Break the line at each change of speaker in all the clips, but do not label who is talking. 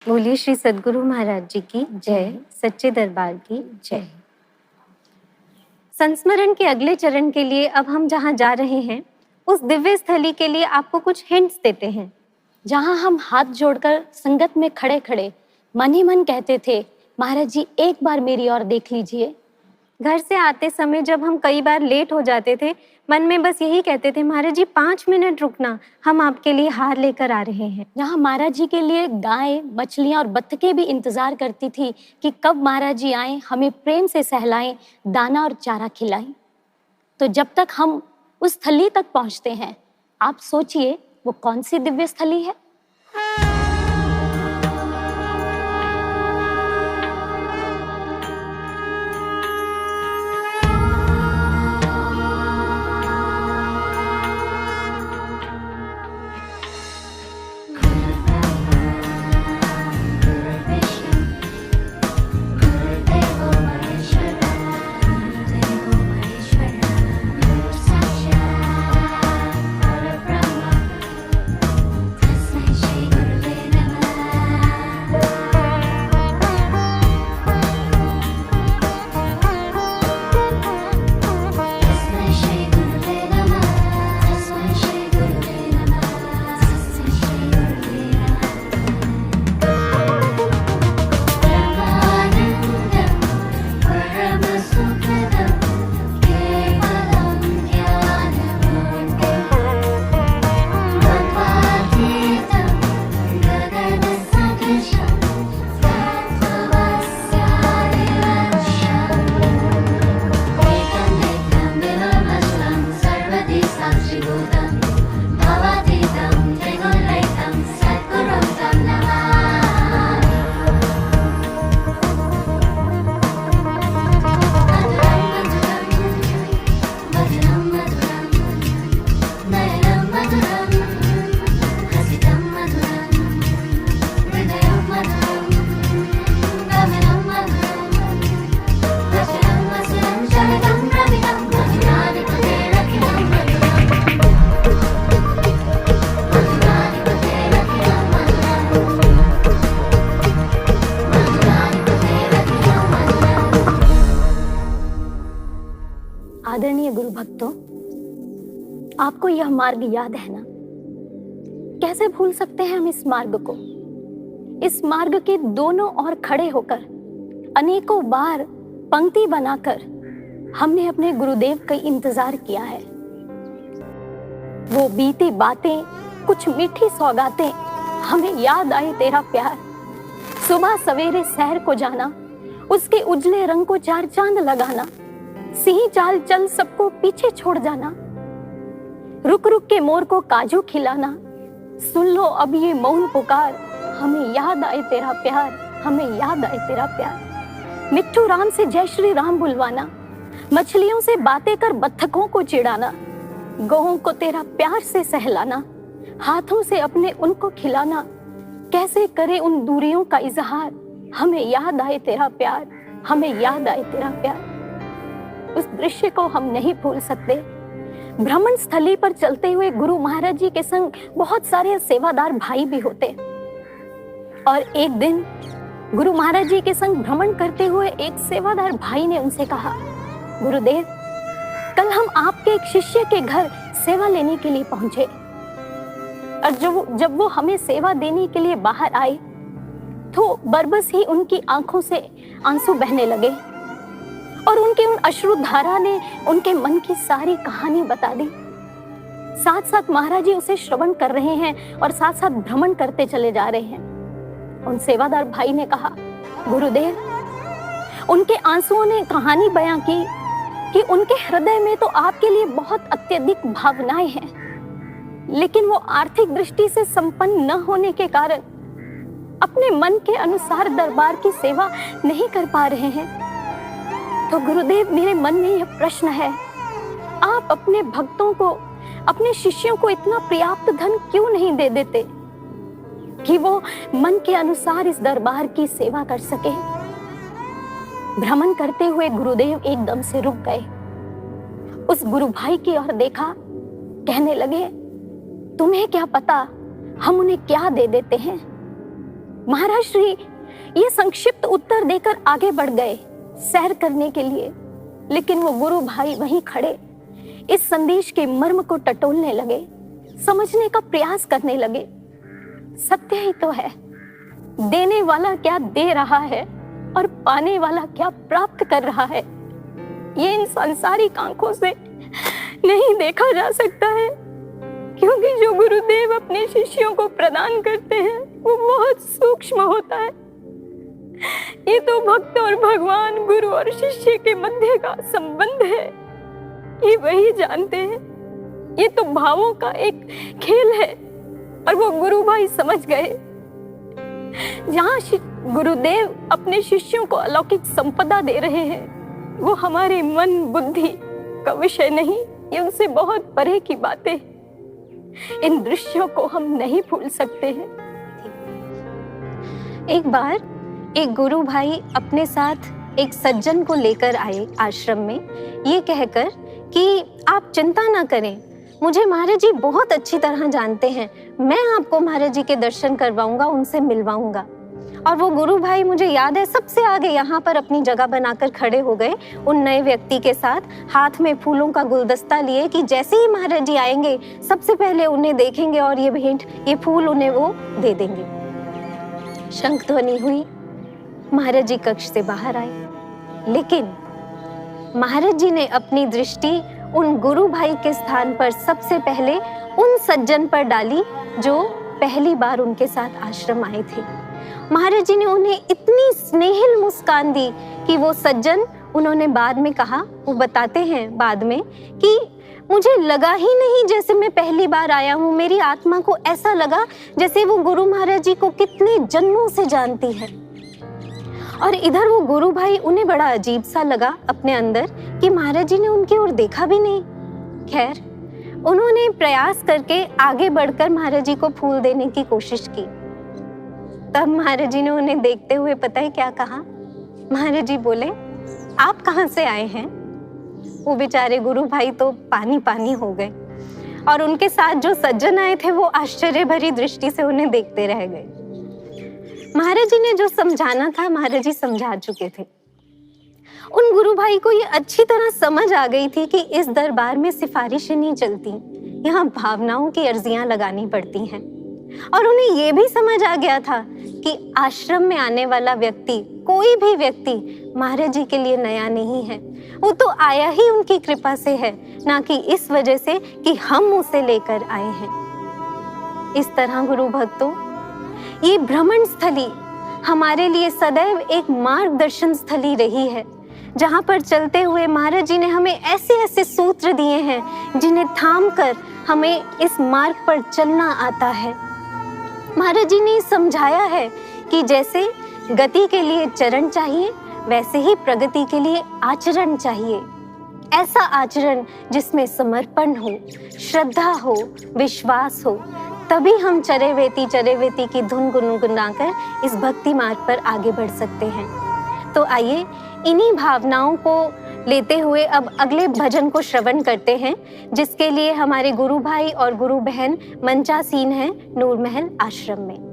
बोलिए श्री सद्गुरु महाराज जी की जय, सच्चे दरबार की जय। संस्मरण के अगले चरण के लिए अब हम जहाँ जा रहे हैं उस दिव्य स्थली के लिए आपको कुछ हिंट्स देते हैं,
जहां हम हाथ जोड़कर संगत में खड़े खड़े मन ही मन कहते थे, महाराज जी एक बार मेरी ओर देख लीजिए।
घर से आते समय जब हम कई बार लेट हो जाते थे, मन में बस यही कहते थे, महाराज जी 5 मिनट रुकना, हम आपके लिए हार लेकर आ रहे हैं।
जहां महाराज जी के लिए गायें, मछलियां और बत्तखें भी इंतजार करती थी कि कब महाराज जी आए, हमें प्रेम से सहलाएं, दाना और चारा खिलाएं। तो जब तक हम उस स्थली तक पहुंचते हैं, आप सोचिए वो कौन सी दिव्य स्थली है। आदरणीय गुरु भक्तों, आपको यह मार्ग याद है ना? कैसे भूल सकते हैं हम इस मार्ग को? इस मार्ग के दोनों ओर खड़े होकर अनेकों बार पंक्ति बनाकर हमने अपने गुरुदेव का इंतजार किया है। वो बीती बातें, कुछ मीठी सौगातें, हमें याद आई तेरा प्यार। सुबह सवेरे सैर को जाना, उसके उजले रंग को चार चांद लगाना, सिंह चाल चल सबको पीछे छोड़ जाना, रुक रुक के मोर को काजू खिलाना, सुन लो अब ये मौन पुकार, हमें याद आए तेरा प्यार, हमें याद आए तेरा प्यार। मिट्ठू राम से जय श्री राम बुलवाना, मछलियों से बातें कर बत्तखों को चिढ़ाना, गौओं को तेरा प्यार से सहलाना, हाथों से अपने उनको खिलाना, कैसे करे उन दूरियों का इजहार, हमें याद आए तेरा प्यार, हमें याद आए तेरा प्यार। उस दृश्य को हम नहीं भूल सकते। भ्रमण स्थली पर चलते हुए गुरु महाराज जी के संग बहुत सारे सेवादार भाई भी होते, और एक दिन गुरु महाराज जी के संग भ्रमण करते हुए एक सेवादार भाई ने उनसे कहा, गुरुदेव, कल हम आपके एक शिष्य के घर सेवा लेने के लिए पहुंचे, और जब वो हमें सेवा देने के लिए बाहर आए तो बरबस ही उनकी आंखों से आंसू बहने लगे, और उनके उन अश्रुधारा ने उनके मन की सारी कहानी बता दी। साथ साथ महाराज जी उसे श्रवण कर रहे हैं और साथ साथ भ्रमण करते चले जा रहे हैं। उन सेवादार भाई ने कहा, गुरुदेव, उनके आंसुओं ने कहानी बयां की कि उनके हृदय में तो आपके लिए बहुत अत्यधिक भावनाएं हैं, लेकिन वो आर्थिक दृष्टि से संपन्न न होने के कारण अपने मन के अनुसार दरबार की सेवा नहीं कर पा रहे हैं। तो गुरुदेव, मेरे मन में यह प्रश्न है, आप अपने भक्तों को, अपने शिष्यों को इतना पर्याप्त धन क्यों नहीं दे देते कि वो मन के अनुसार इस दरबार की सेवा कर सके? भ्रमण करते हुए गुरुदेव एकदम से रुक गए, उस गुरु भाई की ओर देखा, कहने लगे, तुम्हें क्या पता हम उन्हें क्या दे देते हैं। महाराज श्री ये संक्षिप्त उत्तर देकर आगे बढ़ गए सैर करने के लिए, लेकिन वो गुरु भाई वहीं खड़े इस संदेश के मर्म को टटोलने लगे, समझने का प्रयास करने लगे। सत्य ही तो है, देने वाला क्या दे रहा है और पाने वाला क्या प्राप्त कर रहा है, ये इन सांसारिक आंखों से नहीं देखा जा सकता है, क्योंकि जो गुरुदेव अपने शिष्यों को प्रदान करते हैं वो बहुत सूक्ष्म होता है। ये तो भक्त और भगवान, गुरु और शिष्य के मध्य का संबंध है, ये वही जानते हैं। ये तो भावों का एक खेल है और वो गुरु भाई समझ गए। जहाँ गुरुदेव अपने शिष्यों को अलौकिक संपदा दे रहे हैं, वो हमारे मन बुद्धि का विषय नहीं, ये उनसे बहुत परे की बातें। इन दृश्यों को हम नहीं भूल सकते हैं।
एक बार एक गुरु भाई अपने साथ एक सज्जन को लेकर आए आश्रम में, ये कहकर कि आप चिंता ना करें, मुझे महाराज जी बहुत अच्छी तरह जानते हैं, मैं आपको महाराज जी के दर्शन करवाऊंगा, उनसे मिलवाऊंगा। और वो गुरु भाई, मुझे याद है, सबसे आगे यहाँ पर अपनी जगह बनाकर खड़े हो गए उन नए व्यक्ति के साथ, हाथ में फूलों का गुलदस्ता लिए कि जैसे ही महाराज जी आएंगे सबसे पहले उन्हें देखेंगे और ये भेंट, ये फूल उन्हें वो दे देंगे। शंख ध्वनि हुई, महाराज जी कक्ष से बाहर आए, लेकिन महाराज जी ने अपनी दृष्टि उन गुरु भाई के स्थान पर सबसे पहले उन सज्जन पर डाली जो पहली बार उनके साथ आश्रम आए थे। महाराज जी ने उन्हें इतनी स्नेहिल मुस्कान दी कि वो सज्जन, उन्होंने बाद में कहा, वो बताते हैं बाद में, कि मुझे लगा ही नहीं जैसे मैं पहली बार आया हूँ, मेरी आत्मा को ऐसा लगा जैसे वो गुरु महाराज जी को कितने जन्मों से जानती है। और इधर वो गुरु भाई, उन्हें बड़ा अजीब सा लगा अपने अंदर कि महाराज जी ने उनकी ओर देखा भी नहीं। खैर, उन्होंने प्रयास करके आगे बढ़कर महाराज जी को फूल देने की कोशिश की। तब महाराज जी ने उन्हें देखते हुए पता है क्या कहा? महाराज जी बोले, आप कहाँ से आए हैं? वो बेचारे गुरु भाई तो पानी पानी हो गए और उनके साथ जो सज्जन आए थे वो आश्चर्य भरी दृष्टि से उन्हें देखते रह गए। महाराज जी ने जो समझाना था महाराज जी समझा चुके थे। उन गुरु भाई को ये अच्छी तरह समझ आ गई थी कि इस दरबार में सिफारिशें नहीं चलती, यहाँ भावनाओं की अर्जियां लगानी पड़ती हैं। और उन्हें ये भी समझ आ गया था कि आश्रम में आने वाला व्यक्ति, कोई भी व्यक्ति महाराज जी के लिए नया नहीं है, वो तो आया ही उनकी कृपा से है, ना कि इस वजह से कि हम उसे लेकर आए हैं। इस तरह गुरु भक्तों, ये भ्रमण स्थली हमारे लिए सदैव एक मार्गदर्शन स्थली रही है, जहाँ पर चलते हुए महाराज जी ने हमें ऐसे ऐसे सूत्र दिए हैं जिन्हें थाम कर हमें इस मार्ग पर चलना आता है। महाराज जी ने समझाया है कि जैसे गति के लिए चरण चाहिए, वैसे ही प्रगति के लिए आचरण चाहिए। ऐसा आचरण जिसमें समर्पण हो, श्रद्धा हो, विश्वास हो, तभी हम चरेवेती की धुन गुनगुनाकर इस भक्ति मार्ग पर आगे बढ़ सकते हैं। तो आइए इन्हीं भावनाओं को लेते हुए अब अगले भजन को श्रवण करते हैं, जिसके लिए हमारे गुरु भाई और गुरु बहन मंचासीन हैं नूर महल आश्रम में।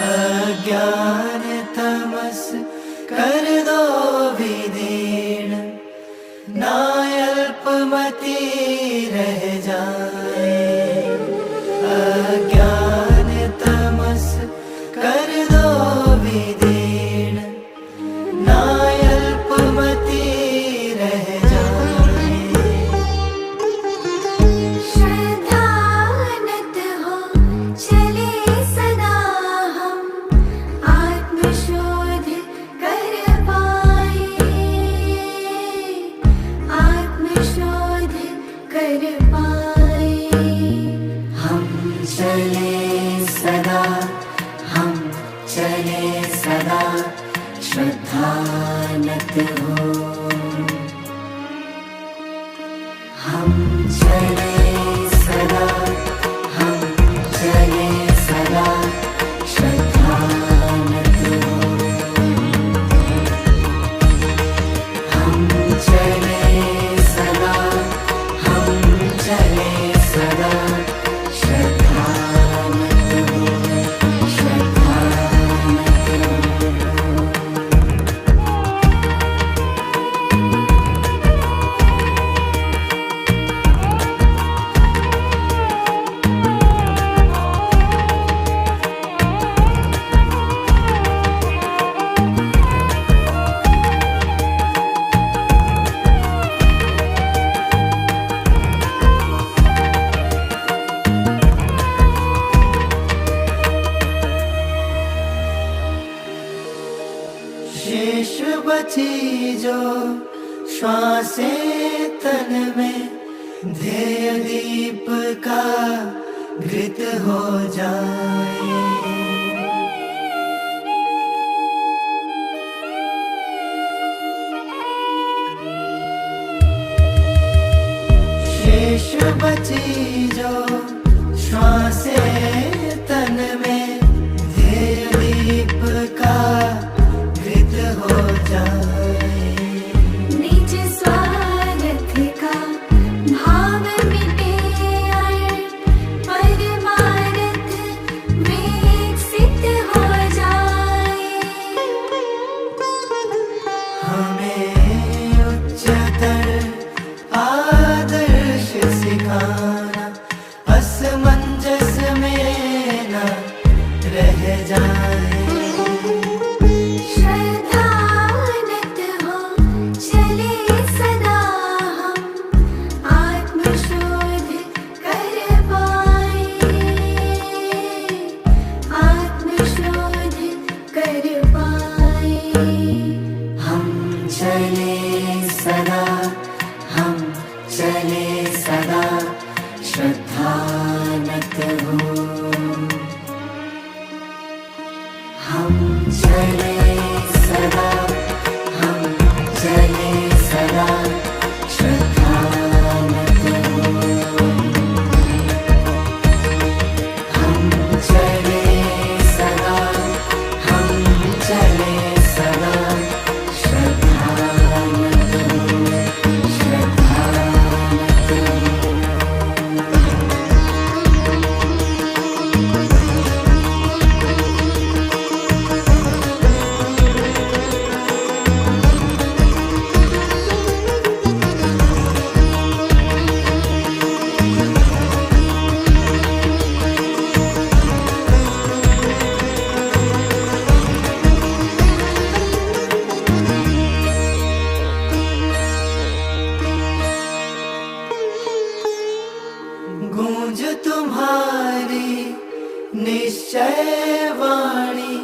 अज्ञान तमस कर दो विदीर्ण, ना अल्पमति रह जाए। अज्ञान तमस कर दो विदीर्ण, ना अल्पमति चले सदा, हम चले सदा, श्रद्धानत हो। हम चले सदा, हम चले सदा, श्रद्धानत हो, श्रद्धानत हो। शेष बची जो श्वासें तन में, ध्येय दीप का घृत हो जाए। शेष बची जो श्वासें तन में, ध्येय दीप का घृत हो जाए।
निज स्वार्थ का भाव मिटे और परमार्थ विकसित हो जाए।
हमें उच्चतर आदर्श सिखाना, असमंजस में न रह जाए।
श्रद्धानत हो, चले सदा हम, आत्मशोध कर पाए, आत्मशोध कर पाए।
हम चले सदा, हम चले सदा, श्रद्धानत हो। हम चले सदा, हम चले सदा, श्रद्धानत हो। हम चले सदा, हम चले सदा, श्रद्धानत हो, श्रद्धानत हो। गूंज तुम्हारी निश्चय वाणी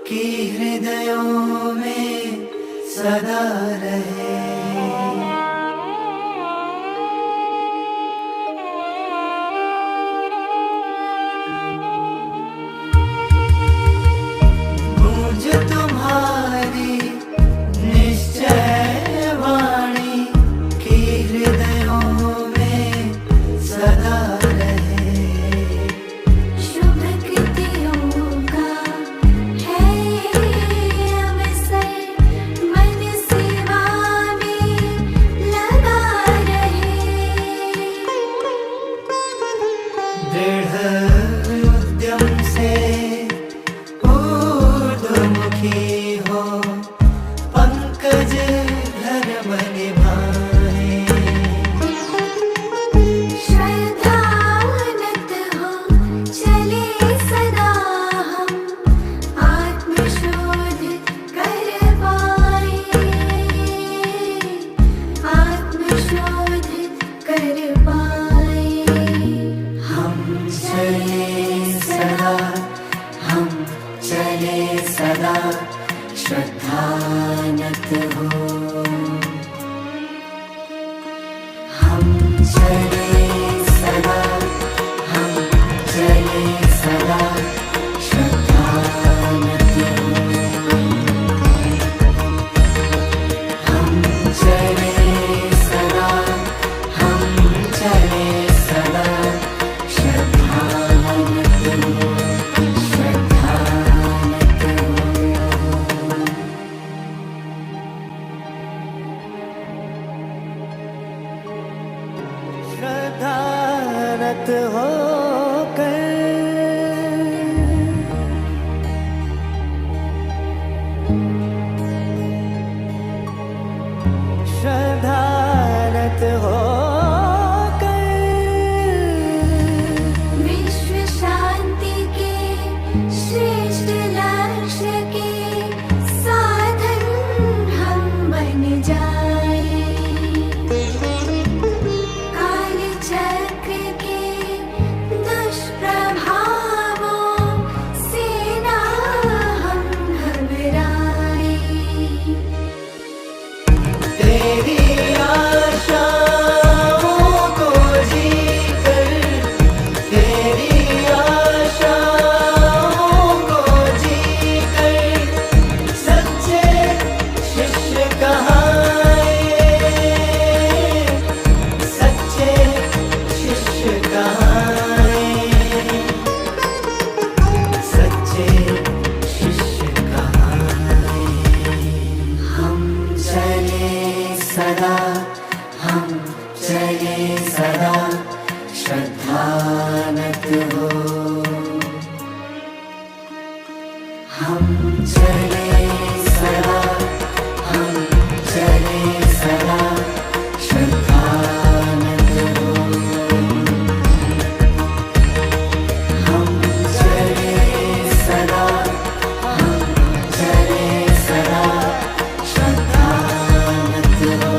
की हृदयों में सदा रहे। गूंज तुम्हारी निश्चय वाणी की हृदयों में सदा रहे।
शुभ कृतियों का है अवसर, मन सेवा में लगा रहे।
दृढ़ उद्यम से ऊर्ध्वमुखी हो, पंकज धर्म निभाए।
श्रद्धानत हो, चले सदा हम, आत्मशोध कर पाए, आत्मशोध कर पाए।
हम चले सदा, हम चले सदा, श्रद्धानत हो। शरधानत होकर शरधानत होकर
विश्व शांति के श्रेष्ठ लक्ष्य के साधन हम बन जाए। काल चक्र के दुष्प्रभावों से ना हम घबराए।
तेरी आशाओं को जीकर तेरी आशाओं को जीकर सच्चे शिष्य कहाए सच्चे शिष्य कहाए सच्चे शिष्य कहाए। हम चले सदा हम चले सदा श्रद्धानत हो। हम चले सदा हम चले सदा श्रद्धानत हो। हम चले सदा हम चले सदा श्रद्धानत हो।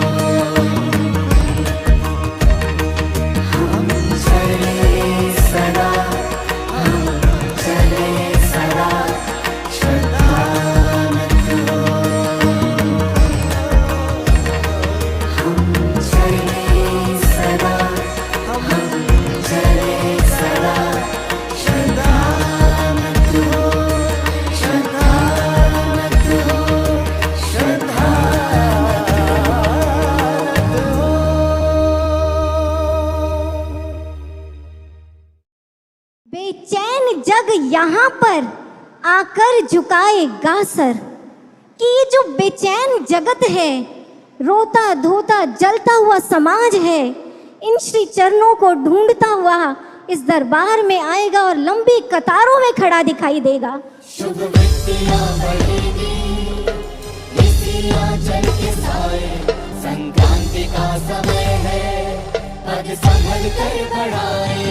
हम चले सदा हम चले सदा श्रद्धानत हो। हम चले सदा हम चले सदा श्रद्धानत हो श्रद्धानत हो श्रद्धानत हो।
बेचैन जग यहाँ पर आकर झुकाएगा सर कि ये जो बेचैन जगत है, रोता धोता जलता हुआ समाज है, इन श्री चरणों को ढूंढता हुआ इस दरबार में आएगा और लंबी कतारों में खड़ा दिखाई देगा।
शुभ वृत्तियाँ बढ़ेगी इसी आंचल के साए। संक्रांति का समय है पग संभल कर बढ़ाए।